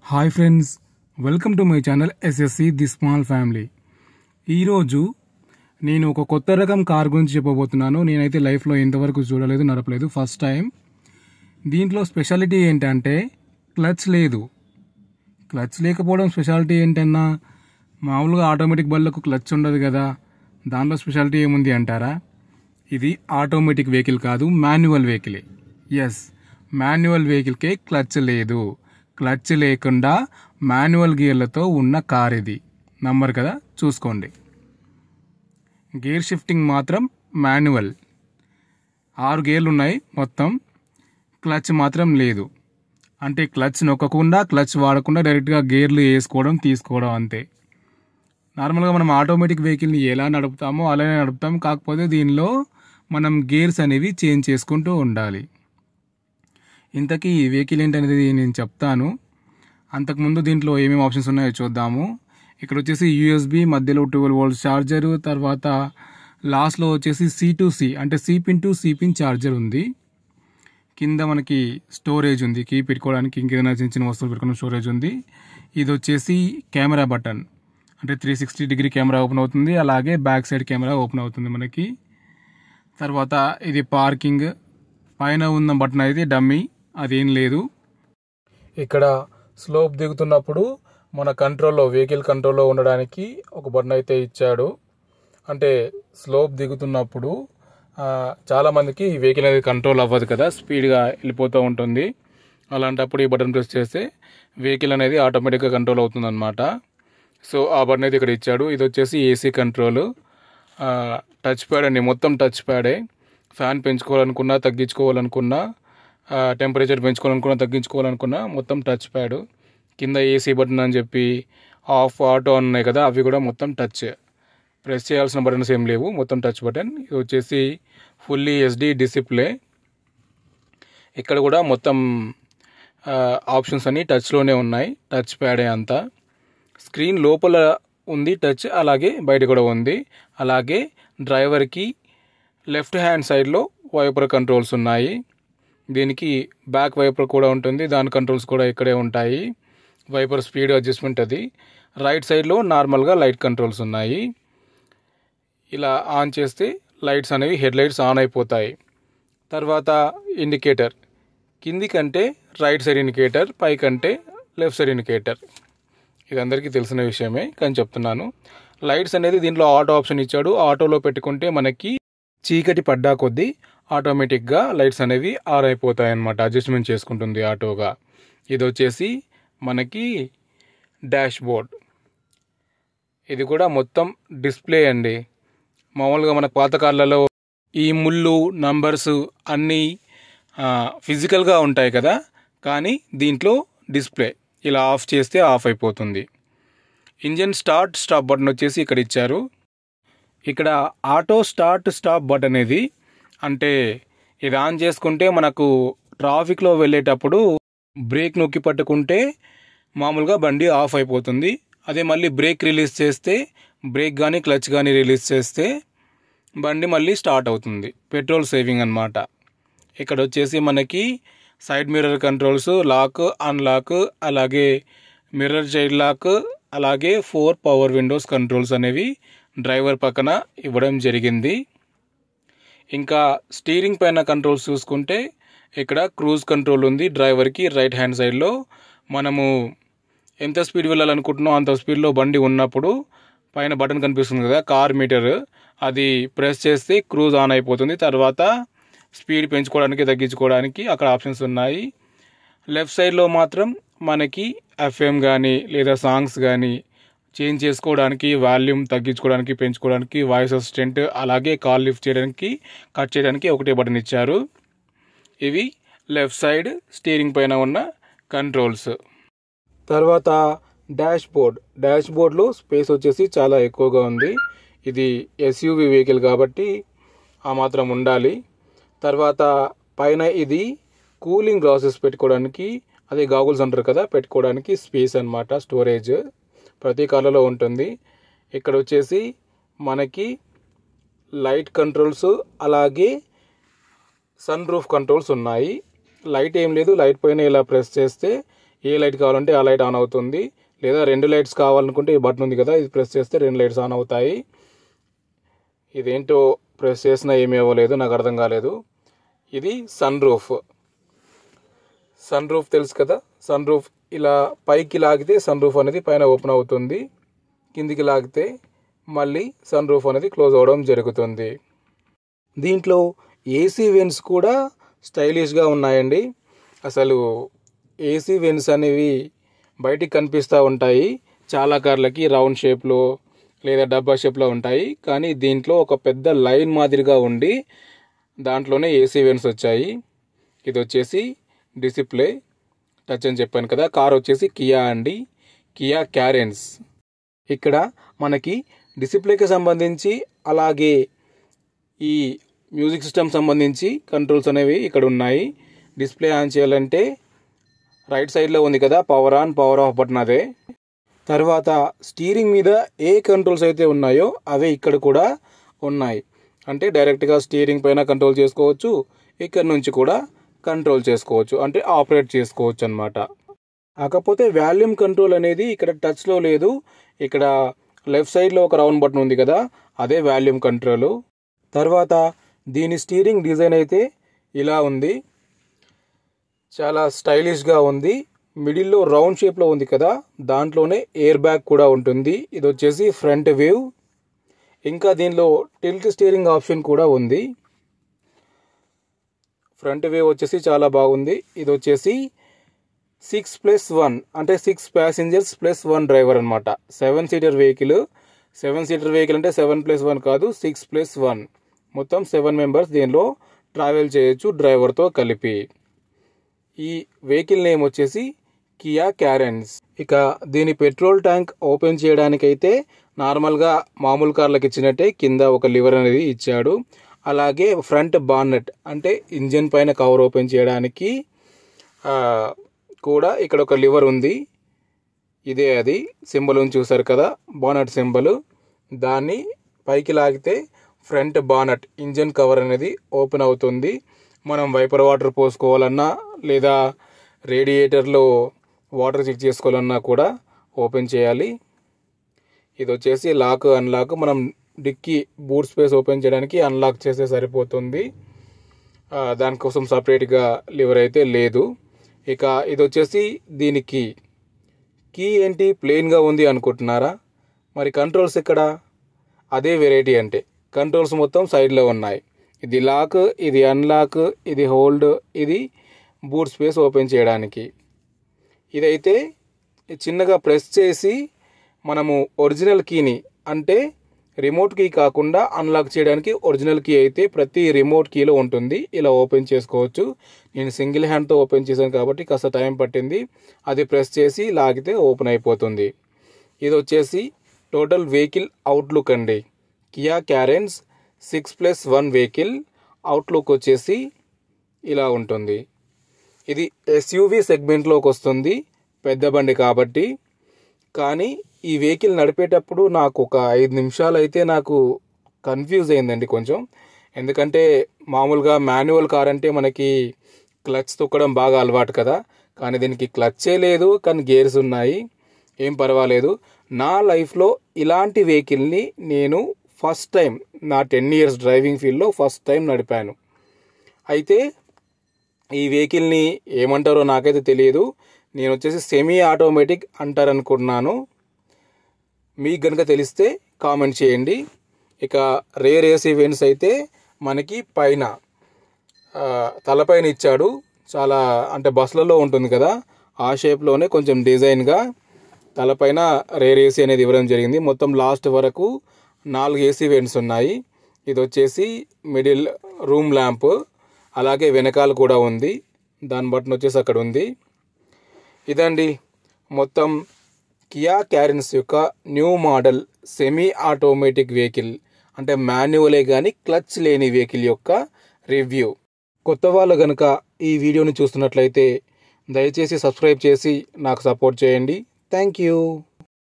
Hi friends, welcome to my channel SSC the small family. ఈరోజు నేను ఒక కొత్త రకం కార్ గురించి చెప్పబోతున్నాను. నేనైతే లైఫ్లో ఇంతవరకు చూడలేదు, నడపలేదు, ఫస్ట్ టైం. దీంట్లో స్పెషాలిటీ ఏంటంటే క్లచ్ లేదు. క్లచ్ లేకపోవడం స్పెషాలిటీ ఏంటన్నా, మామూలుగా ఆటోమేటిక్ బళ్ళకు క్లచ్ ఉండదు కదా, దాంట్లో స్పెషాలిటీ ఏముంది అంటారా? ఇది ఆటోమేటిక్ వెహికల్ కాదు, మాన్యువల్ వెహికలే. ఎస్, మాన్యువల్ వెహికల్కే క్లచ్ లేదు. క్లచ్ లేకుండా మాన్యువల్ గేర్లతో ఉన్న కార్ ఇది. నంబర్ కదా, చూసుకోండి. గేర్ షిఫ్టింగ్ మాత్రం మాన్యువల్. 6 గేర్లు ఉన్నాయి మొత్తం. క్లచ్ మాత్రం లేదు. అంటే క్లచ్ నొక్కకుండా, క్లచ్ వాడకుండా డైరెక్ట్గా గేర్లు వేసుకోవడం, తీసుకోవడం అంతే. నార్మల్గా మనం ఆటోమేటిక్ వెహికల్ని ఎలా నడుపుతామో అలానే నడుపుతాం. కాకపోతే దీనిలో మనం గేర్స్ అనేవి చేంజ్ చేసుకుంటూ ఉండాలి. ఇంతకీ ఈ వెహికల్ ఏంటనేది నేను చెప్తాను. అంతకుముందు దీంట్లో ఏమేమి ఆప్షన్స్ ఉన్నాయో చూద్దాము. ఇక్కడ వచ్చేసి యూఎస్బి, మధ్యలో 12 వోల్ట్ ఛార్జరు, తర్వాత లాస్ట్లో వచ్చేసి C2C అంటే C పిన్ ఛార్జర్ ఉంది. కింద మనకి స్టోరేజ్ ఉంది, కీ పెట్టుకోవడానికి, ఇంకేదైనా చిన్న చిన్న వస్తువులు పెట్టుకున్న స్టోరేజ్ ఉంది. ఇది వచ్చేసి కెమెరా బటన్, అంటే 360 డిగ్రీ కెమెరా ఓపెన్ అవుతుంది. అలాగే బ్యాక్ సైడ్ కెమెరా ఓపెన్ అవుతుంది మనకి. తర్వాత ఇది పార్కింగ్. పైన ఉన్న బటన్ అయితే డమ్మీ, అదేం లేదు. ఇక్కడ స్లోప్ దిగుతున్నప్పుడు మన కంట్రోల్లో, వెహికల్ కంట్రోల్లో ఉండడానికి ఒక బటన్ అయితే ఇచ్చాడు. అంటే స్లోప్ దిగుతున్నప్పుడు చాలామందికి వెహికల్ అనేది కంట్రోల్ అవ్వదు కదా, స్పీడ్గా వెళ్ళిపోతూ ఉంటుంది. అలాంటప్పుడు ఈ బటన్ ప్రెస్ చేస్తే వెహికల్ అనేది ఆటోమేటిక్గా కంట్రోల్ అవుతుంది అనమాట. సో ఆ బటన్ అయితే ఇక్కడ ఇచ్చాడు. ఇది వచ్చేసి ఏసీ కంట్రోల్. టచ్ ప్యాడ్ అండి, మొత్తం టచ్ ప్యాడే. ఫ్యాన్ పెంచుకోవాలనుకున్నా, తగ్గించుకోవాలనుకున్నా, టెంపరేచర్ పెంచుకోవాలనుకున్నా, తగ్గించుకోవాలనుకున్నా మొత్తం టచ్ ప్యాడ్. కింద ఏసీ బటన్ అని చెప్పి ఆఫ్, ఆటో ఉన్నాయి కదా, అవి కూడా మొత్తం టచ్. ప్రెస్ చేయాల్సిన బటన్స్ ఏం లేవు, మొత్తం టచ్ బటన్. ఇది వచ్చేసి ఫుల్లీ HD డిస్ప్లే. ఇక్కడ కూడా మొత్తం ఆప్షన్స్ అన్నీ టచ్లోనే ఉన్నాయి, టచ్ ప్యాడే అంతా. స్క్రీన్ లోపల ఉంది టచ్, అలాగే బయట కూడా ఉంది. అలాగే డ్రైవర్కి లెఫ్ట్ హ్యాండ్ సైడ్లో వైపర్ కంట్రోల్స్ ఉన్నాయి. దీనికి బ్యాక్ వైపర్ కూడా ఉంటుంది, దాని కంట్రోల్స్ కూడా ఇక్కడే ఉంటాయి. వైపర్ స్పీడ్ అడ్జస్ట్మెంట్ అది. రైట్ సైడ్లో నార్మల్గా లైట్ కంట్రోల్స్ ఉన్నాయి. ఇలా ఆన్ చేస్తే లైట్స్ అనేవి, హెడ్ లైట్స్ ఆన్ అయిపోతాయి. తర్వాత ఇండికేటర్, కింది కంటే రైట్ సైడ్ ఇండికేటర్, పై కంటే లెఫ్ట్ సైడ్ ఇండికేటర్. ఇది అందరికీ తెలిసిన విషయమే కానీ చెప్తున్నాను. లైట్స్ అనేది దీంట్లో ఆటో ఆప్షన్ ఇచ్చాడు. ఆటోలో పెట్టుకుంటే మనకి చీకటి పడ్డా కొద్దీ ఆటోమేటిక్గా లైట్స్ అనేవి ఆన్ అయిపోతాయి అన్నమాట, అడ్జస్ట్మెంట్ చేసుకుంటుంది ఆటోగా. ఇది వచ్చేసి మనకి డాష్ బోర్డ్. ఇది కూడా మొత్తం డిస్ప్లే అండి. మామూలుగా మన పాత కార్లలో ఈ ముళ్ళు, నంబర్స్ అన్నీ ఫిజికల్గా ఉంటాయి కదా, కానీ దీంట్లో డిస్ప్లే. ఇలా ఆఫ్ చేస్తే ఆఫ్ అయిపోతుంది. ఇంజన్ స్టార్ట్ స్టాప్ బటన్ వచ్చేసి ఇక్కడ ఇచ్చారు. ఇక్కడ ఆటో స్టార్ట్ స్టాప్ బటన్ అనేది, అంటే ఇది ఆన్ చేసుకుంటే మనకు ట్రాఫిక్లో వెళ్ళేటప్పుడు బ్రేక్ నొక్కి పట్టుకుంటే మామూలుగా బండి ఆఫ్ అయిపోతుంది. అదే మళ్ళీ బ్రేక్ రిలీజ్ చేస్తే, బ్రేక్ కానీ క్లచ్ కానీ రిలీజ్ చేస్తే బండి మళ్ళీ స్టార్ట్ అవుతుంది. పెట్రోల్ సేవింగ్ అన్నమాట. ఇక్కడ వచ్చేసి మనకి side mirror controls, lock, unlock, అలాగే మిర్రర్ చైల్డ్ లాక్, అలాగే 4 పవర్ విండోస్ కంట్రోల్స్ అనేవి డ్రైవర్ పక్కన ఇవ్వడం జరిగింది. ఇంకా స్టీరింగ్ పైన కంట్రోల్స్ చూసుకుంటే ఇక్కడ క్రూజ్ కంట్రోల్ ఉంది డ్రైవర్కి. రైట్ హ్యాండ్ సైడ్లో మనము ఎంత స్పీడ్ వెళ్ళాలనుకుంటున్నామో అంత స్పీడ్లో బండి ఉన్నప్పుడు పైన బటన్ కనిపిస్తుంది కదా, కార్ మీటర్, అది ప్రెస్ చేస్తే క్రూజ్ ఆన్ అయిపోతుంది. తర్వాత స్పీడ్ పెంచుకోవడానికి, తగ్గించుకోవడానికి అక్కడ ఆప్షన్స్ ఉన్నాయి. లెఫ్ట్ సైడ్లో మాత్రం మనకి FM కానీ లేదా సాంగ్స్ కానీ చేంజ్ చేసుకోవడానికి, వాల్యూమ్ తగ్గించుకోవడానికి, పెంచుకోవడానికి, వాయిస్ అసిస్టెంట్, అలాగే కాల్ లిఫ్ట్ చేయడానికి, కట్ చేయడానికి ఒకటే బటన్ ఇచ్చారు. ఇవి లెఫ్ట్ సైడ్ స్టీరింగ్ పైన ఉన్న కంట్రోల్స్. తర్వాత డాష్ బోర్డ్. డాష్ బోర్డ్లో స్పేస్ వచ్చేసి చాలా ఎక్కువగా ఉంది. ఇది SUV వెహికల్ కాబట్టి ఆ మాత్రం ఉండాలి. తర్వాత పైన ఇది కూలింగ్ గ్లాసెస్ పెట్టుకోవడానికి, అదే గాగుల్స్ అంటారు కదా, పెట్టుకోవడానికి స్పేస్ అన్నమాట, స్టోరేజ్ ప్రతి కార్లలో ఉంటుంది. ఇక్కడ వచ్చేసి మనకి లైట్ కంట్రోల్స్, అలాగే సన్ రూఫ్ కంట్రోల్స్ ఉన్నాయి. లైట్ ఏం లేదు, లైట్ పైన ఇలా ప్రెస్ చేస్తే ఏ లైట్ కావాలంటే ఆ లైట్ ఆన్ అవుతుంది. లేదా 2 లైట్స్ కావాలనుకుంటే ఈ బటన్ ఉంది కదా, ఇది ప్రెస్ చేస్తే 2 లైట్స్ ఆన్ అవుతాయి. ఇదేంటో ప్రెస్ చేసినా ఏమీ అవ్వలేదు, నాకు అర్థం కాలేదు. ఇది సన్ రూఫ్. సన్ రూఫ్ తెలుసు కదా, సన్ రూఫ్ ఇలా పైకి లాగితే సన్ రూఫ్ అనేది పైన ఓపెన్ అవుతుంది, కిందికి లాగితే మళ్ళీ సన్ రూఫ్ అనేది క్లోజ్ అవ్వడం జరుగుతుంది. దీంట్లో ఏసీ వెంట్స్ కూడా స్టైలిష్గా ఉన్నాయండి. అసలు ఏసీ వెంట్స్ అనేవి బయటికి కనిపిస్తూ ఉంటాయి. చాలా కార్లకి రౌండ్ షేప్లో లేదా డబ్బా షేప్లో ఉంటాయి, కానీ దీంట్లో ఒక పెద్ద లైన్ మాదిరిగా ఉండి దాంట్లోనే ఏసీ వెంట్స్ వచ్చాయి. ఇది వచ్చేసి డిస్ప్లే టచ్ అని చెప్పాను కదా. కార్ వచ్చేసి కియా అండి, కియా క్యారెన్స్. ఇక్కడ మనకి డిస్ప్లేకి సంబంధించి అలాగే ఈ మ్యూజిక్ సిస్టమ్ సంబంధించి కంట్రోల్స్ అనేవి ఇక్కడ ఉన్నాయి. డిస్ప్లే ఆన్ చేయాలంటే రైట్ సైడ్లో ఉంది కదా, power on power of button అదే. తర్వాత స్టీరింగ్ మీద ఏ కంట్రోల్స్ అయితే ఉన్నాయో అవే ఇక్కడ కూడా ఉన్నాయి. అంటే డైరెక్ట్గా స్టీరింగ్ పైన కంట్రోల్ చేసుకోవచ్చు, ఇక్కడ నుంచి కూడా కంట్రోల్ చేసుకోవచ్చు, అంటే ఆపరేట్ చేసుకోవచ్చు అన్నమాట. కాకపోతే వాల్యూమ్ కంట్రోల్ అనేది ఇక్కడ టచ్లో లేదు. ఇక్కడ లెఫ్ట్ సైడ్లో ఒక రౌండ్ బటన్ ఉంది కదా, అదే వాల్యూమ్ కంట్రోల్. తర్వాత దీని స్టీరింగ్ డిజైన్ అయితే ఇలా ఉంది, చాలా స్టైలిష్గా ఉంది. మిడిల్లో రౌండ్ షేప్లో ఉంది కదా, దాంట్లోనే ఎయిర్ బ్యాగ్ కూడా ఉంటుంది. ఇది వచ్చేసి ఫ్రంట్ వ్యూ. ఇంకా దీనిలో టిల్ట్ స్టీరింగ్ ఆప్షన్ కూడా ఉంది. ఫ్రంట్ వ్యూ వచ్చేసి చాలా బాగుంది. ఇది వచ్చేసి 6+1 అంటే 6 ప్యాసింజర్స్ ప్లస్ 1 డ్రైవర్ అనమాట. 7 సీటర్ వెహికల్. 7 సీటర్ వెహికల్ అంటే 7+1 కాదు, 6+1. మొత్తం 7 మెంబర్స్ దీనిలో ట్రావెల్ చేయొచ్చు డ్రైవర్తో కలిపి. ఈ వెహికల్ నేమ్ వచ్చేసి కియా క్యారెన్స్. ఇక దీని పెట్రోల్ ట్యాంక్ ఓపెన్ చేయడానికైతే నార్మల్గా మామూలు కార్లకు ఇచ్చినట్టే కింద ఒక లివర్ అనేది ఇచ్చాడు. అలాగే ఫ్రంట్ బాన్నెట్ అంటే ఇంజిన్ పైన కవర్ ఓపెన్ చేయడానికి కూడా ఇక్కడ ఒక లివర్ ఉంది. ఇదే అది సింబల్ ఉంది చూసారు కదా, బానట్ సింబల్. దాన్ని పైకి లాగితే ఫ్రంట్ బానట్ ఇంజన్ కవర్ అనేది ఓపెన్ అవుతుంది. మనం వైపర్ వాటర్ పోసుకోవాలన్నా లేదా రేడియేటర్లో వాటర్ చెక్ చేసుకోవాలన్నా కూడా ఓపెన్ చేయాలి. ఇది వచ్చేసి లాక్ అన్లాక్. మనం డిక్కీ బూట్ స్పేస్ ఓపెన్ చేయడానికి అన్లాక్ చేస్తే సరిపోతుంది, దానికోసం సపరేట్గా లివర్ అయితే లేదు. ఇక ఇది వచ్చేసి దీనికి కీ ఏంటి ప్లెయిన్గా ఉంది అనుకుంటున్నారా? మరి కంట్రోల్స్ ఇక్కడ అదే వెరైటీ. అంటే కంట్రోల్స్ మొత్తం సైడ్లో ఉన్నాయి. ఇది లాక్, ఇది అన్లాక్, ఇది హోల్డ్, ఇది బూట్ స్పేస్ ఓపెన్ చేయడానికి. ఇదైతే చిన్నగా ప్రెస్ చేసి మనము ఒరిజినల్ కీని అంటే రిమోట్ కీ కాకుండా అన్లాక్ చేయడానికి ఒరిజినల్ కీ అయితే ప్రతి రిమోట్ కీలో ఉంటుంది, ఇలా ఓపెన్ చేసుకోవచ్చు. నేను సింగిల్ హ్యాండ్తో ఓపెన్ చేశాను కాబట్టి కాస్త టైం పట్టింది. అది ప్రెస్ చేసి లాగితే ఓపెన్ అయిపోతుంది. ఇది వచ్చేసి టోటల్ వెహికల్ అవుట్లుక్ అండి. కియా క్యారెన్స్ 6+1 వెహికల్ అవుట్లుక్ వచ్చేసి ఇలా ఉంటుంది. ఇది ఎస్యూవి సెగ్మెంట్లోకి వస్తుంది, పెద్ద బండి కాబట్టి. కానీ ఈ వెహికల్ నడిపేటప్పుడు నాకు ఒక 5 నిమిషాలు అయితే నాకు కన్ఫ్యూజ్ అయిందండి కొంచెం. ఎందుకంటే మామూలుగా మాన్యువల్ కార్ అంటే మనకి క్లచ్ తొక్కడం బాగా అలవాటు కదా, కానీ దీనికి క్లచ్చే లేదు, కానీ గేర్స్ ఉన్నాయి. ఏం పర్వాలేదు. నా లైఫ్లో ఇలాంటి వెహికల్ని నేను ఫస్ట్ టైం, నా 10 ఇయర్స్ డ్రైవింగ్ ఫీల్డ్లో ఫస్ట్ టైం నడిపాను. అయితే ఈ వెహికల్ని ఏమంటారో నాకైతే తెలియదు. నేను వచ్చేసి సెమీ ఆటోమేటిక్ అంటారనుకుంటున్నాను. మీకు కనుక తెలిస్తే కామెంట్ చేయండి. ఇక రేర్ ఏసీ వెంట్స్ అయితే మనకి పైన తలపైన ఇచ్చాడు. చాలా అంటే బస్సులలో ఉంటుంది కదా, ఆ షేప్లోనే కొంచెం డిజైన్గా తలపైన రేర్ ఏసీ అనేది ఇవ్వడం జరిగింది. మొత్తం లాస్ట్ వరకు 4 ఏసీ వెంట్స్ ఉన్నాయి. ఇది వచ్చేసి మిడిల్ రూమ్ ల్యాంప్, అలాగే వెనకాల కూడా ఉంది, దాని బటన్ వచ్చేసి అక్కడ ఉంది. ఇదండి మొత్తం కియా క్యారెన్స్ యొక్క new model semi automatic vehicle, అంటే మాన్యువలే కానీ క్లచ్ లేని వెహికల్ యొక్క రివ్యూ. కొత్త వాళ్ళు కనుక ఈ వీడియోని చూస్తున్నట్లయితే దయచేసి సబ్స్క్రైబ్ చేసి నాకు సపోర్ట్ చేయండి. Thank you.